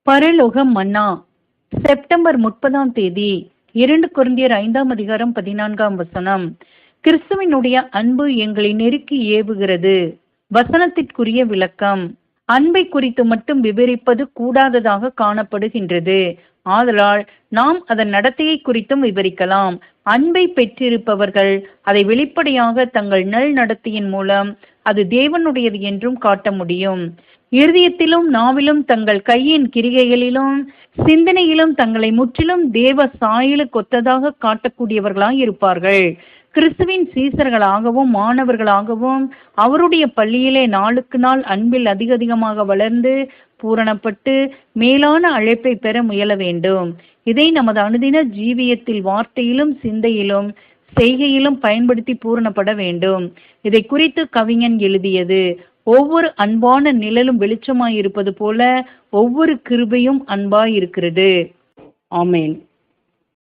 பரலோக மன்னா. செப்டம்பர் 30ஆம் தேதி. 2 கொரிந்தியர் 5ஆம் அதிகாரம் 14ஆம் வசனம். கிறிஸ்துவினுடைய அன்பு எங்களை நெருக்கி ஏவுகிறது. வசனத்திற்குரிய விளக்கம். அன்பை குறித்து மட்டும் விவரிப்பது கூடாததாக காணப்படுகின்றது. ஆதலால் நாம் அதன் நடத்தையை குறித்தும் விவரிக்கலாம். அன்பை பெற்றிருப்பவர்கள் அதை வெளிப்படையாக தங்கள் நல் நடத்தையின் மூலம் அது தேவனுடையது என்றும் காட்ட முடியும். இருதயத்திலும் நாவிலும் தங்கள் கையின் கிரிகைகளிலும் சிந்தனையிலும் தங்களை முற்றிலும் தேவ சாயலுக்கு ஒத்ததாக காட்டக்கூடியவர்களாய் இருப்பார்கள். கிறிஸ்துவின் சீசர்களாகவும் மாணவர்களாகவும் அவருடைய பள்ளியிலே நாளுக்கு நாள் அன்பில் அதிகமாக வளர்ந்து பூரணப்பட்டு மேலான அழைப்பை பெற முயல வேண்டும். இதை நமது அனுதின ஜீவியத்தில் வார்த்தையிலும் சிந்தையிலும் செய்கையிலும் பயன்படுத்தி பூரணப்பட வேண்டும். இதை குறித்து கவிஞன் எழுதியது: ஒவ்வொரு அன்பான நிழலும் வெளிச்சமாயிருப்பது போல ஒவ்வொரு கிருபையும் அன்பாயிருக்கிறது. ஆமென்.